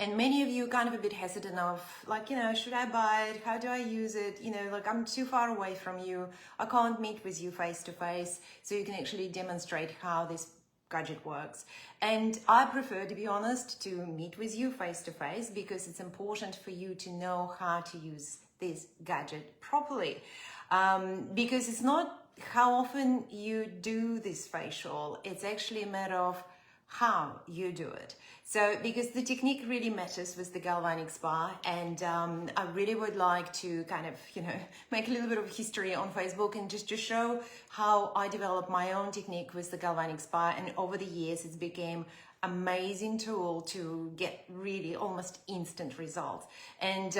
And many of you are kind of a bit hesitant of like, you know, should I buy it? How do I use it? You know, like I'm too far away from you. I can't meet with you face to face. So you can actually demonstrate how this gadget works. And I prefer, to be honest, to meet with you face to face because it's important for you to know how to use this gadget properly. Because it's not how often you do this facial, it's actually a matter of how you do it. So because the technique really matters with the galvanic spa, and I really would like to kind of, you know, make a little bit of history on Facebook and just show how I developed my own technique with the galvanic spa, and over the years it's became amazing tool to get really almost instant results. And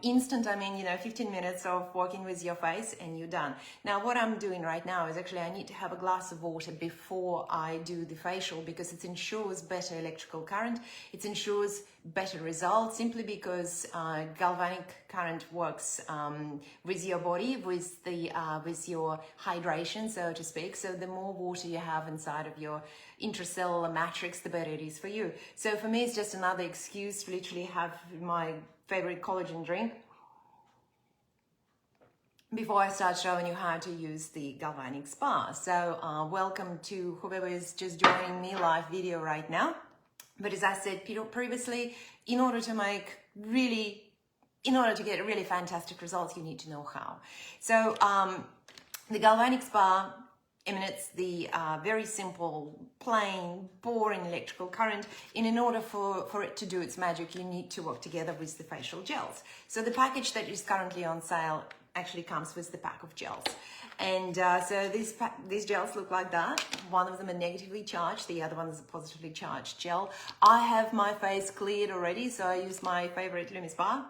instant, I mean, you know, 15 minutes of working with your face and you're done. Now, what I'm doing right now is actually I need to have a glass of water before I do the facial because it ensures better electrical current. It ensures better results simply because galvanic current works with your body, with your hydration, so to speak. So the more water you have inside of your intracellular matrix, the better it is for you. So for me, it's just another excuse to literally have my favorite collagen drink before I start showing you how to use the galvanic spa. So welcome to whoever is just joining me live video right now. But as I said previously, in order to get really fantastic results, you need to know how. So the galvanic spa emanates the very simple, plain, boring electrical current. And in order for it to do its magic, you need to work together with the facial gels. So the package that is currently on sale actually comes with the pack of gels. And so these gels look like that. One of them are negatively charged, the other one is a positively charged gel. I have my face cleared already, so I use my favorite LumiSpa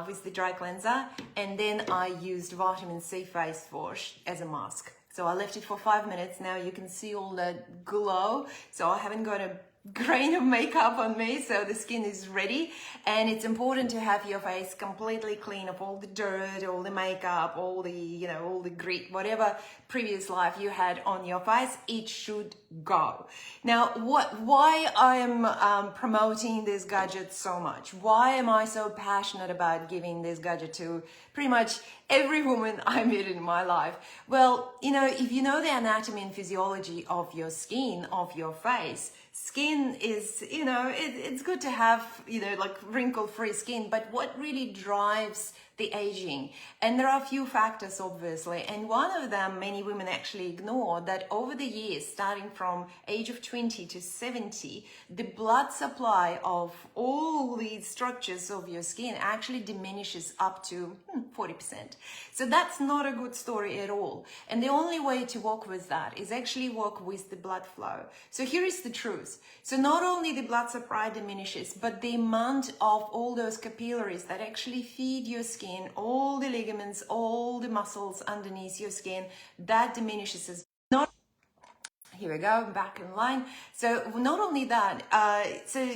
with the dry cleanser, and then I used vitamin C face wash as a mask. So I left it for 5 minutes. Now you can see all that glow. So I haven't got a grain of makeup on me, so the skin is ready. And it's important to have your face completely clean of all the dirt, all the makeup, all the, you know, all the grit, whatever previous life you had on your face, it should go. Now, why I am promoting this gadget so much? Why am I so passionate about giving this gadget to pretty much every woman I meet in my life? Well, you know, if you know the anatomy and physiology of your skin, of your face, skin is, you know, it's good to have, you know, like wrinkle-free skin, but what really drives the aging? And there are a few factors, obviously, and one of them many women actually ignore, that over the years, starting from age of 20 to 70, the blood supply of all these structures of your skin actually diminishes up to 40%. So that's not a good story at all. And the only way to work with that is actually work with the blood flow. So here is the truth. So not only the blood supply diminishes, but the amount of all those capillaries that actually feed your skin, all the ligaments, all the muscles underneath your skin, that diminishes as not. Here we go, back in line. So not only that, so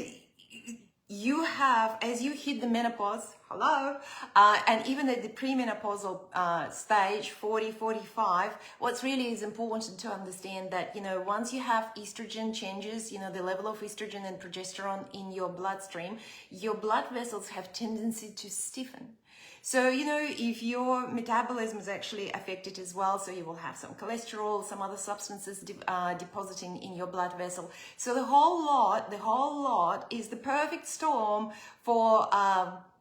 you have, as you hit the menopause, and even at the premenopausal stage, 40, 45, what's really is important to understand that, you know, once you have estrogen changes, you know, the level of estrogen and progesterone in your bloodstream, your blood vessels have tendency to stiffen. So, you know, if your metabolism is actually affected as well, so you will have some cholesterol, some other substances depositing in your blood vessel. So the whole lot is the perfect storm for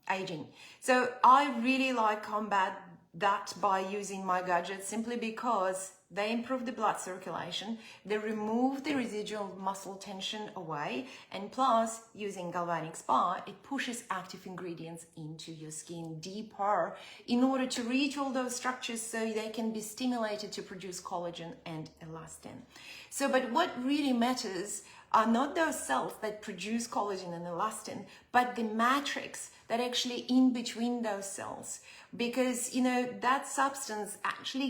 aging. So I really like combat that by using my gadgets simply because they improve the blood circulation, they remove the residual muscle tension away, and plus, using Galvanic Spa, it pushes active ingredients into your skin deeper in order to reach all those structures so they can be stimulated to produce collagen and elastin. So, but what really matters are not those cells that produce collagen and elastin, but the matrix that actually in between those cells, because, you know, that substance actually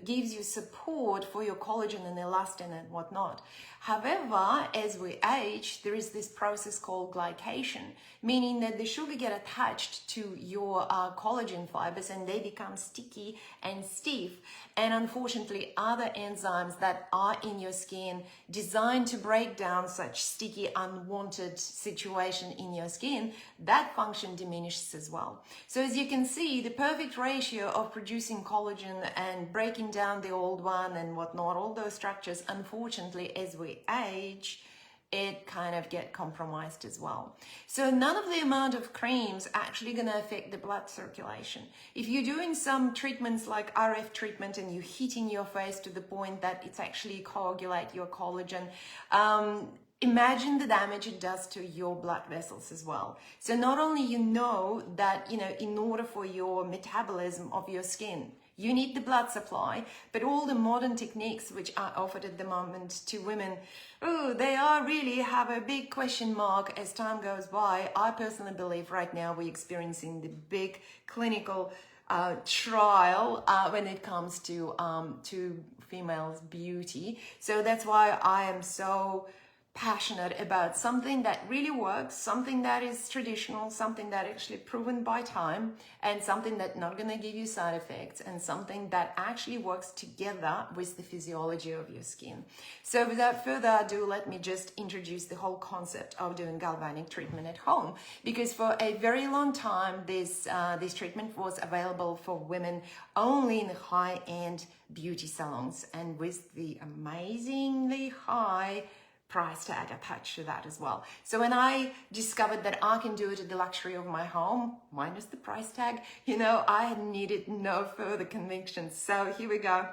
gives you support for your collagen and elastin and whatnot. However, as we age, there is this process called glycation, meaning that the sugar get attached to your collagen fibers and they become sticky and stiff. And unfortunately, other enzymes that are in your skin designed to break down down such sticky, unwanted situation in your skin, that function diminishes as well. So as you can see, the perfect ratio of producing collagen and breaking down the old one and whatnot, all those structures, unfortunately, as we age, it kind of get compromised as well. So none of the amount of creams actually going to affect the blood circulation. If you're doing some treatments like RF treatment and you're heating your face to the point that it's actually coagulate your collagen, imagine the damage it does to your blood vessels as well. So not only you know that, in order for your metabolism of your skin, you need the blood supply, but all the modern techniques which are offered at the moment to women, they are really have a big question mark as time goes by. I personally believe right now we're experiencing the big clinical trial when it comes to females' beauty. So that's why I am so passionate about something that really works, something that is traditional, something that actually proven by time, and something that not going to give you side effects, and something that actually works together with the physiology of your skin. So without further ado, let me just introduce the whole concept of doing galvanic treatment at home, because for a very long time this treatment was available for women only in high-end beauty salons, and with the amazingly high price tag attached to that as well. So when I discovered that I can do it at the luxury of my home, minus the price tag, I needed no further conviction. So here we go.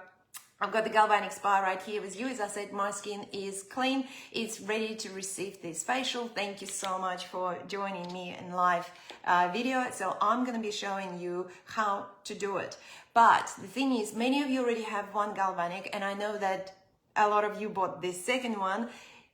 I've got the Galvanic Spa right here with you. As I said, my skin is clean. It's ready to receive this facial. Thank you so much for joining me in live video. So I'm going to be showing you how to do it. But the thing is, many of you already have one Galvanic, and I know that a lot of you bought this second one.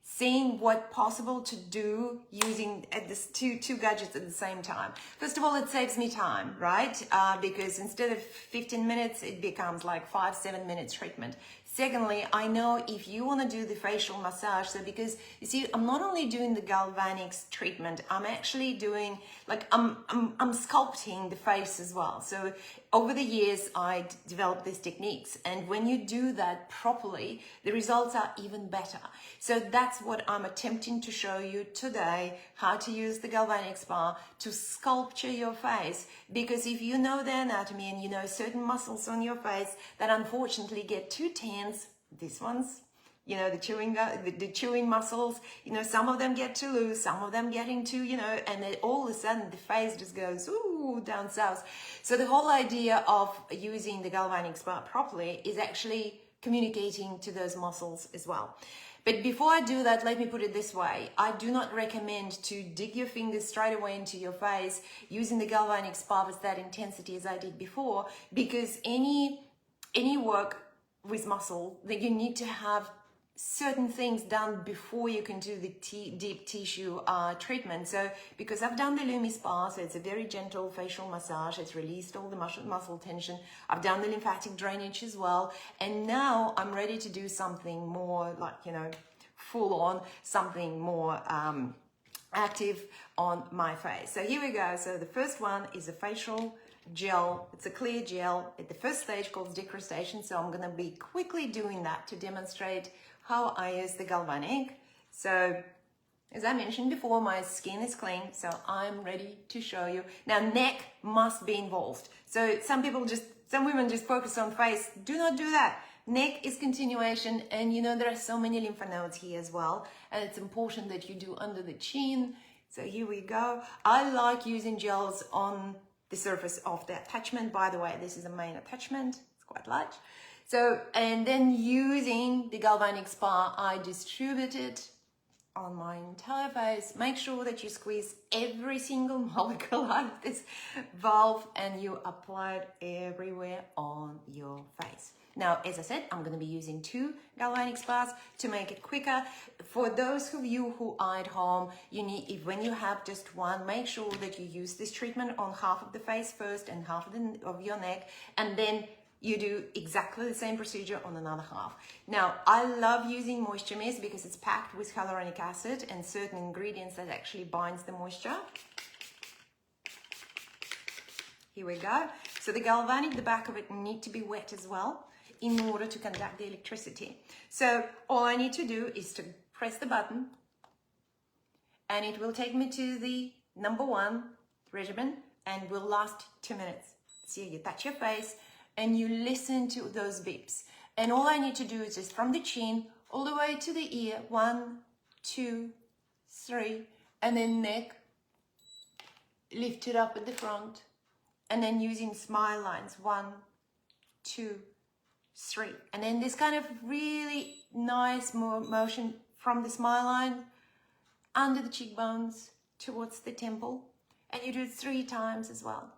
Seeing what possible to do using this two gadgets at the same time. First of all, it saves me time, right? Because instead of 15 minutes, it becomes like 5-7 minutes treatment. Secondly, I know if you want to do the facial massage, so because you see, I'm not only doing the Galvanics treatment, I'm actually doing I'm sculpting the face as well. So over the years, I developed these techniques, and when you do that properly, the results are even better. So that's what I'm attempting to show you today, how to use the Galvanic Spa to sculpture your face. Because if you know the anatomy and you know certain muscles on your face that unfortunately get too tense, these ones, the chewing muscles, some of them get too loose, some of them getting too, and then all of a sudden the face just goes, ooh, down south. So the whole idea of using the Galvanic Spa properly is actually communicating to those muscles as well. But before I do that, let me put it this way. I do not recommend to dig your fingers straight away into your face using the Galvanic Spa with that intensity as I did before, because any work with muscle, that you need to have certain things done before you can do the deep tissue treatment. So because I've done the Lumi Spa, so it's a very gentle facial massage, it's released all the muscle tension. I've done the lymphatic drainage as well, and now I'm ready to do something more full on, something more active on my face. So here we go. So the first one is a facial gel. It's a clear gel at the first stage called decrustation. So I'm going to be quickly doing that to demonstrate how I use the Galvanic. So as I mentioned before, my skin is clean, so I'm ready to show you. Now, neck must be involved. So some women just focus on face. Do not do that. Neck is continuation, and there are so many lymph nodes here as well, and it's important that you do under the chin. So here we go. I like using gels on the surface of the attachment. By the way, this is a main attachment. It's quite large. So, and then using the Galvanic Spa, I distribute it on my entire face. Make sure that you squeeze every single molecule out of this valve and you apply it everywhere on your face. Now, as I said, I'm going to be using 2 Galvanic Spas to make it quicker. For those of you who are at home, when you have just one, make sure that you use this treatment on half of the face first and half of your neck, and then you do exactly the same procedure on another half. Now, I love using Moisture Mist because it's packed with hyaluronic acid and certain ingredients that actually binds the moisture. Here we go. So the Galvanic, the back of it need to be wet as well in order to conduct the electricity. So all I need to do is to press the button, and it will take me to the number 1 regimen and will last 2 minutes. So you touch your face and you listen to those beeps. And all I need to do is just from the chin all the way to the ear, 1, 2, 3, and then neck, lift it up at the front, and then using smile lines, 1, 2, 3. And then this kind of really nice motion from the smile line under the cheekbones towards the temple. And you do it 3 times as well.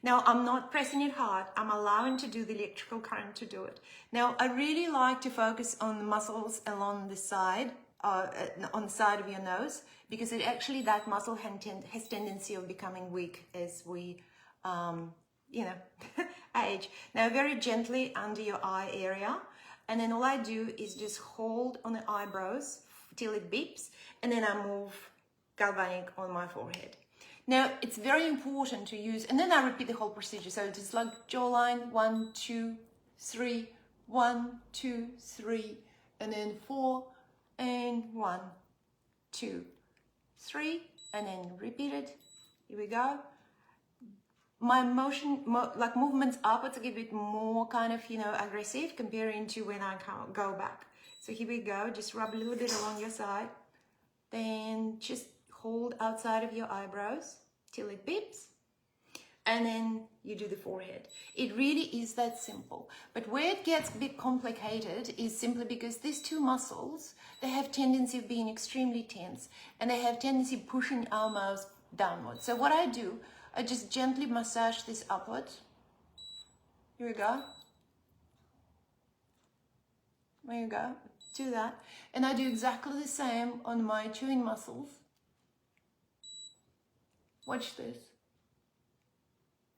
Now, I'm not pressing it hard. I'm allowing to do the electrical current to do it. Now, I really like to focus on the muscles along the side, on the side of your nose, because that muscle has tendency of becoming weak as we, age. Now, very gently under your eye area. And then all I do is just hold on the eyebrows till it beeps. And then I move galvanic on my forehead. Now, it's very important to use, and then I repeat the whole procedure. So it's like jawline, 1, 2, 3, 1, 2, 3, and then 4, and 1, 2, 3, and then repeat it. Here we go. My motion, like movements upwards, are a bit more kind of, aggressive comparing to when I go back. So here we go. Just rub a little bit along your side. Then just hold outside of your eyebrows till it beeps, and then you do the forehead. It really is that simple. But where it gets a bit complicated is simply because these 2 muscles, they have tendency of being extremely tense, and they have tendency of pushing our mouths downwards. So what I do, I just gently massage this upwards. Here we go. There you go. Do that. And I do exactly the same on my chewing muscles. Watch this.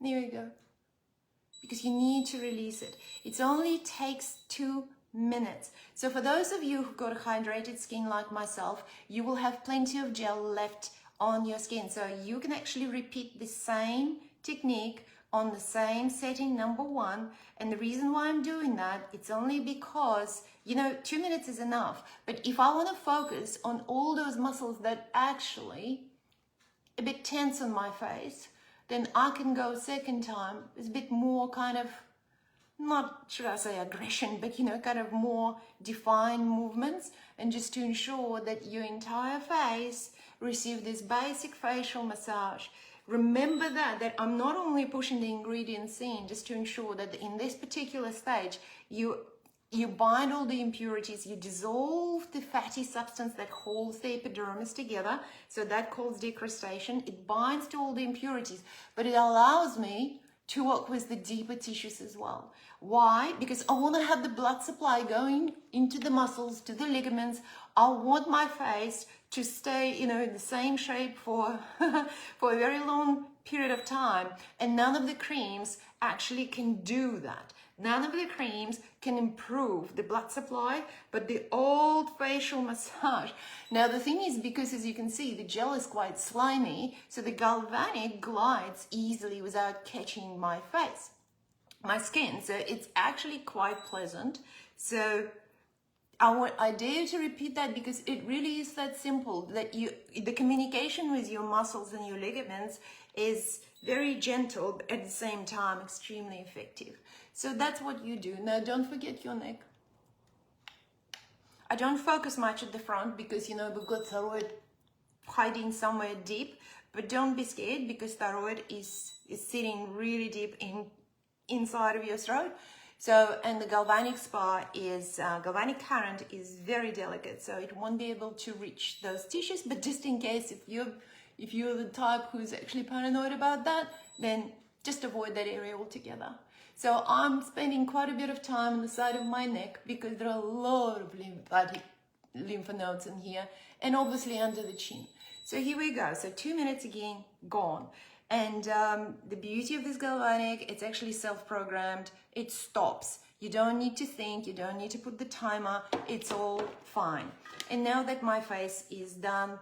There we go. Because you need to release it. It only takes 2 minutes. So for those of you who've got hydrated skin like myself, you will have plenty of gel left on your skin. So you can actually repeat the same technique on the same setting, number 1. And the reason why I'm doing that, it's only because, 2 minutes is enough. But if I want to focus on all those muscles that actually a bit tense on my face, then I can go second time. It's a bit more kind of, not should I say aggression, but kind of more defined movements, and just to ensure that your entire face receive this basic facial massage. Remember that I'm not only pushing the ingredients in, just to ensure that in this particular stage you bind all the impurities, you dissolve the fatty substance that holds the epidermis together, so that causes decrustation. It binds to all the impurities, but it allows me to work with the deeper tissues as well. Why? Because I want to have the blood supply going into the muscles, to the ligaments. I want my face to stay, in the same shape for, for a very long period of time, and none of the creams actually can do that. None of the creams can improve the blood supply, but the old facial massage. Now the thing is, because as you can see, the gel is quite slimy, so the galvanic glides easily without catching my face, my skin. So it's actually quite pleasant. So I dare to repeat that because it really is that simple, that the communication with your muscles and your ligaments is very gentle, but at the same time extremely effective. So that's what you do. Now don't forget your neck. I don't focus much at the front because we've got thyroid hiding somewhere deep, but don't be scared because thyroid is sitting really deep inside of your throat. So, and the galvanic galvanic current is very delicate, so it won't be able to reach those tissues. But just in case, if you're the type who's actually paranoid about that, then just avoid that area altogether. So I'm spending quite a bit of time on the side of my neck because there are a lot of lymph nodes in here, and obviously under the chin. So here we go. So 2 minutes again, gone. And the beauty of this galvanic, it's actually self-programmed. It stops. You don't need to think. You don't need to put the timer. It's all fine. And now that my face is done,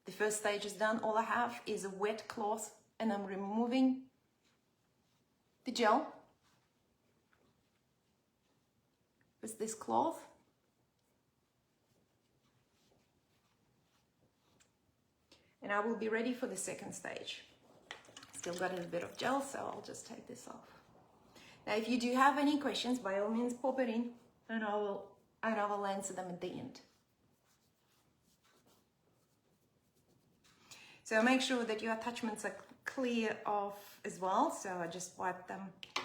the first stage is done, all I have is a wet cloth, and I'm removing the gel with this cloth. And I will be ready for the second stage. Still got a bit of gel, so I'll just take this off. Now, if you do have any questions, by all means pop it in, and I will answer them at the end. So make sure that your attachments are clear off as well. So I just wipe them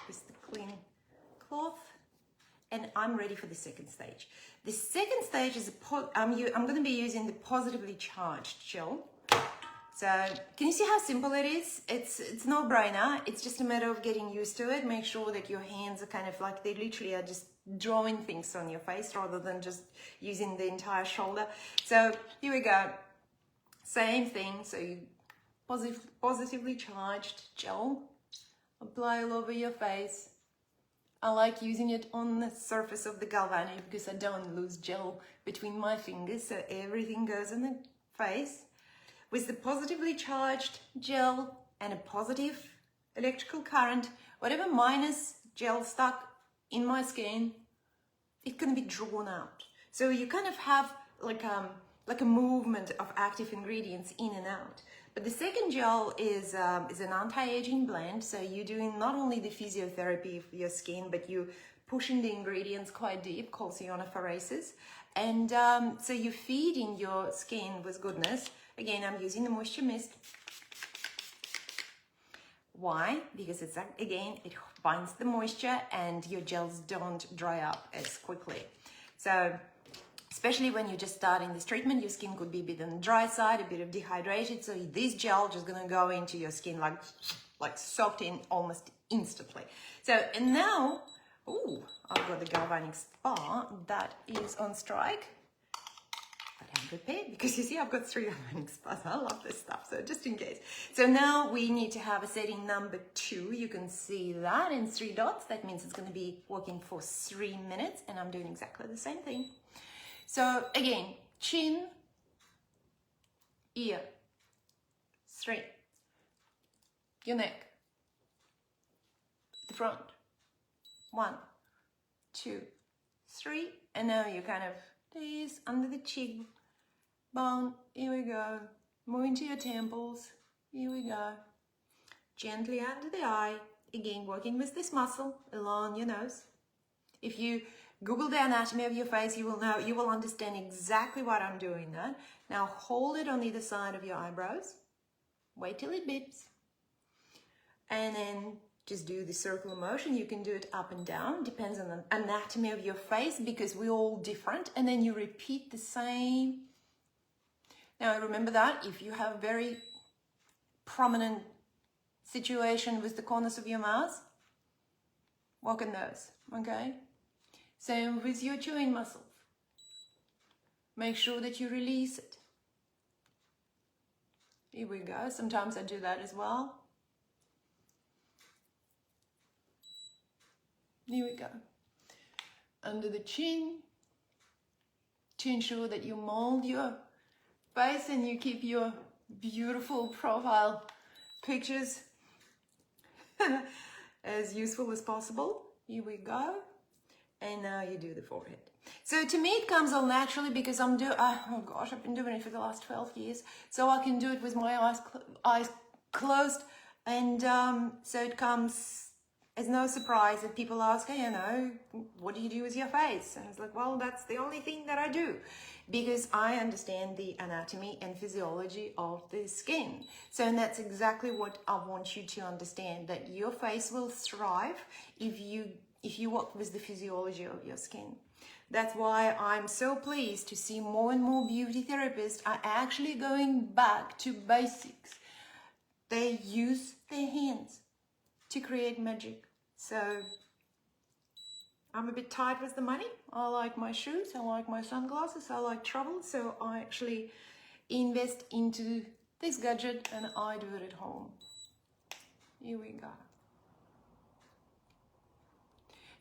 with the clean cloth, and I'm ready for the second stage. The second stage is I'm going to be using the positively charged gel. So can you see how simple it is? It's no brainer. It's just a matter of getting used to it. Make sure that your hands are kind of like they literally are just drawing things on your face rather than just using the entire shoulder. So here we go. Same thing. So you positively charged gel, apply all over your face. I like using it on the surface of the galvanic because I don't lose gel between my fingers, so everything goes on the face. With the positively charged gel and a positive electrical current, whatever minus gel stuck in my skin, it can be drawn out. So you kind of have like a movement of active ingredients in and out. But the second gel is an anti-aging blend. So you're doing not only the physiotherapy for your skin, but you're pushing the ingredients quite deep, called ionophораses. And so you're feeding your skin with goodness. Again, I'm using the moisture mist. Why? Because it's, again, it binds the moisture and your gels don't dry up as quickly. So especially when you're just starting this treatment, your skin could be a bit on the dry side, a bit of dehydrated. So this gel just gonna go into your skin like soaked in almost instantly. So, and now, ooh, I've got the Galvanic Spa that is on strike. But I'm prepared because you see I've got 3 Galvanic Spas. I love this stuff, so just in case. So now we need to have a setting number 2. You can see that in 3 dots. That means it's gonna be working for 3 minutes, and I'm doing exactly the same thing. So again, chin, ear, 3, your neck, the front, 1, 2, 3, and now you kind of this under the cheekbone, here we go, moving to your temples, here we go, gently under the eye, again working with this muscle along your nose. If you Google the anatomy of your face, you will understand exactly what I'm doing there. Now hold it on either side of your eyebrows. Wait till it beeps. And then just do the circular motion. You can do it up and down. Depends on the anatomy of your face because we're all different. And then you repeat the same. Now remember that if you have a very prominent situation with the corners of your mouth, work on those, okay? Same with your chewing muscles. Make sure that you release it. Here we go. Sometimes I do that as well. Here we go. Under the chin to ensure that you mold your face and you keep your beautiful profile pictures as useful as possible. Here we go. And now you do the forehead. So to me it comes all naturally because I'm oh gosh, I've been doing it for the last 12 years. So I can do it with my eyes closed. And so it comes as no surprise that people ask, hey, you know, what do you do with your face? And it's like, well, that's the only thing that I do because I understand the anatomy and physiology of the skin. So, and that's exactly what I want you to understand, that your face will thrive if you work with the physiology of your skin. That's why I'm so pleased to see more and more beauty therapists are actually going back to basics. They use their hands to create magic. So I'm a bit tight with the money. I like my shoes, I like my sunglasses, I like travel. So I actually invest into this gadget and I do it at home. Here we go.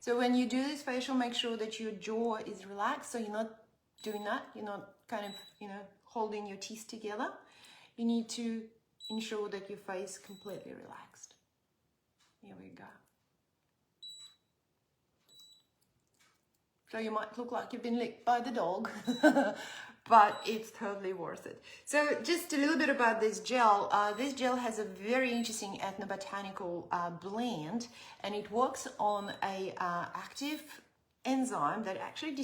So when you do this facial, make sure that your jaw is relaxed. So you're not doing that. You're not kind of, you know, holding your teeth together. You need to ensure that your face is completely relaxed. Here we go. So you might look like you've been licked by the dog, but it's totally worth it. So just a little bit about this gel. This gel has a very interesting ethnobotanical blend, and it works on a active enzyme that actually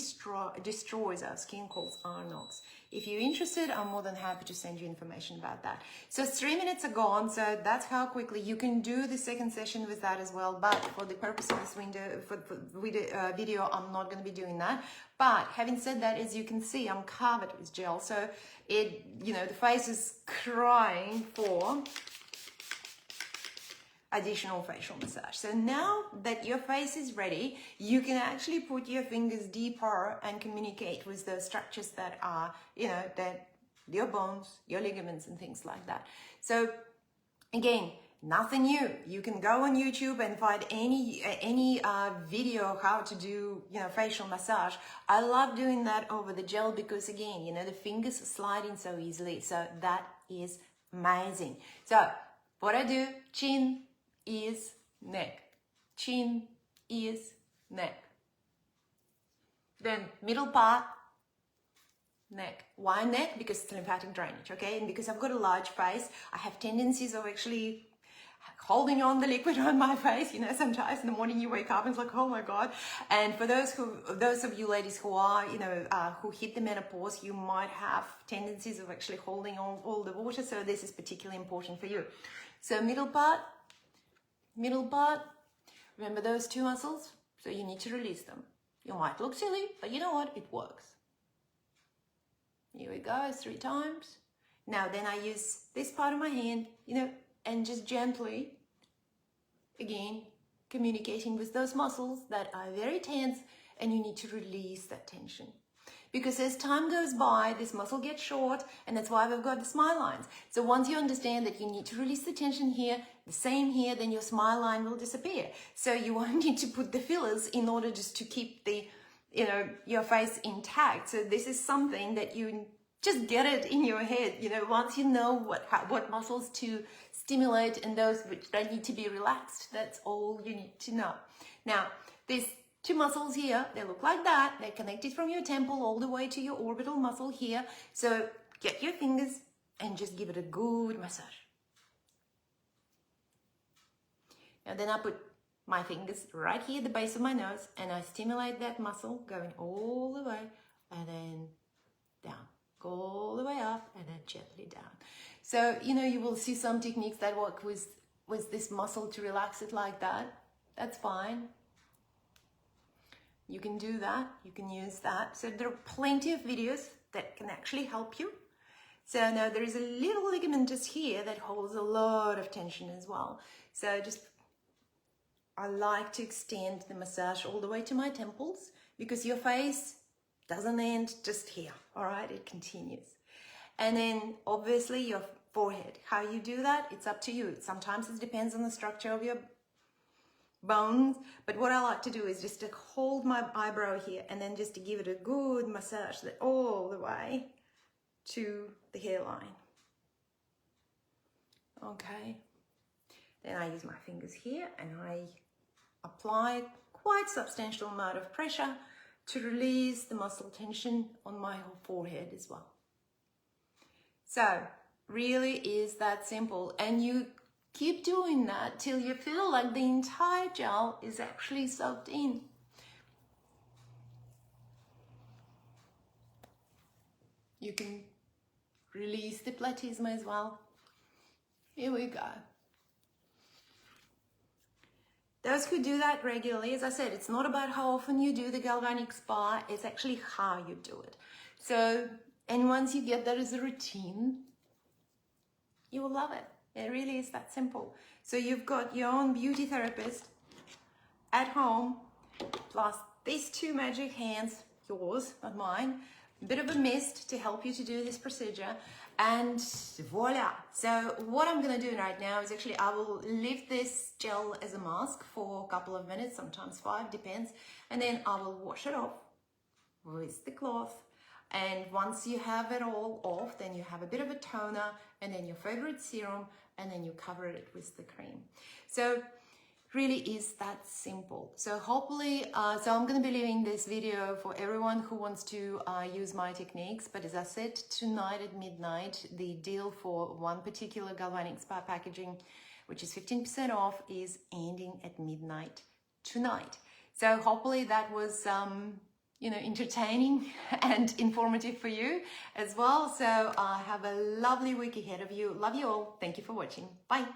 destroys our skin called RNOx. If you're interested, I'm more than happy to send you information about that. So 3 minutes are gone, so that's how quickly you can do the second session with that as well. But for the purpose of this video, I'm not going to be doing that. But having said that, as you can see, I'm covered with gel, so it, you know, the face is crying for additional facial massage. So now that your face is ready, you can actually put your fingers deeper and communicate with those structures that are, you know, that your bones, your ligaments and things like that. So again, nothing new. You can go on YouTube and find any video how to do, you know, facial massage. I love doing that over the gel because again, you know, the fingers slide in so easily. So that is amazing. So what I do, chin, ears, neck, chin, ears, neck. Then middle part, neck. Why neck? Because it's lymphatic drainage, okay? And because I've got a large face, I have tendencies of actually holding on the liquid on my face, you know, sometimes in the morning you wake up and it's like, oh my God. And for those of you ladies who are, you know, who hit the menopause, you might have tendencies of actually holding on all the water. So this is particularly important for you. So middle part, remember those two muscles? So you need to release them. You might look silly, but you know what? It works. Here we go, 3 times. Now then I use this part of my hand, you know, and just gently, again, communicating with those muscles that are very tense, and you need to release that tension. Because as time goes by, this muscle gets short, and that's why we've got the smile lines. So once you understand that you need to release the tension here, the same here, then your smile line will disappear. So you won't need to put the fillers in order just to keep the, you know, your face intact. So this is something that you just get it in your head. You know, once you know what muscles to stimulate and those which don't need to be relaxed, that's all you need to know. Now, these 2 muscles here, they look like that. They're connected from your temple all the way to your orbital muscle here. So get your fingers and just give it a good massage. And then I put my fingers right here at the base of my nose and I stimulate that muscle going all the way and then down. Go all the way up and then gently down. So, you know, you will see some techniques that work with this muscle to relax it like that. That's fine. You can do that. You can use that. So there are plenty of videos that can actually help you. So now there is a little ligament just here that holds a lot of tension as well. So just, I like to extend the massage all the way to my temples because your face doesn't end just here, all right? It continues. And then obviously your forehead. How you do that, it's up to you. Sometimes it depends on the structure of your bones, but what I like to do is just to hold my eyebrow here and then just to give it a good massage all the way to the hairline. Okay. Then I use my fingers here and I apply quite substantial amount of pressure to release the muscle tension on my forehead as well. So really is that simple, and you keep doing that till you feel like the entire gel is actually soaked in. You can release the platysma as well. Here we go. Those who do that regularly, as I said, it's not about how often you do the galvanic spa, it's actually how you do it. So, and once you get that as a routine, you will love it. It really is that simple. So you've got your own beauty therapist at home, plus these 2 magic hands, yours, not mine, a bit of a mist to help you to do this procedure, and voila. So what I'm going to do right now is actually I will leave this gel as a mask for a couple of minutes, sometimes 5, depends, and then I will wash it off with the cloth. And once you have it all off, then you have a bit of a toner and then your favorite serum, and then you cover it with the cream. So Really is that simple. So hopefully, so I'm going to be leaving this video for everyone who wants to use my techniques. But as I said, tonight at midnight, the deal for one particular Galvanic Spa packaging, which is 15% off, is ending at midnight tonight. So hopefully that was, entertaining and informative for you as well. So have a lovely week ahead of you. Love you all. Thank you for watching. Bye.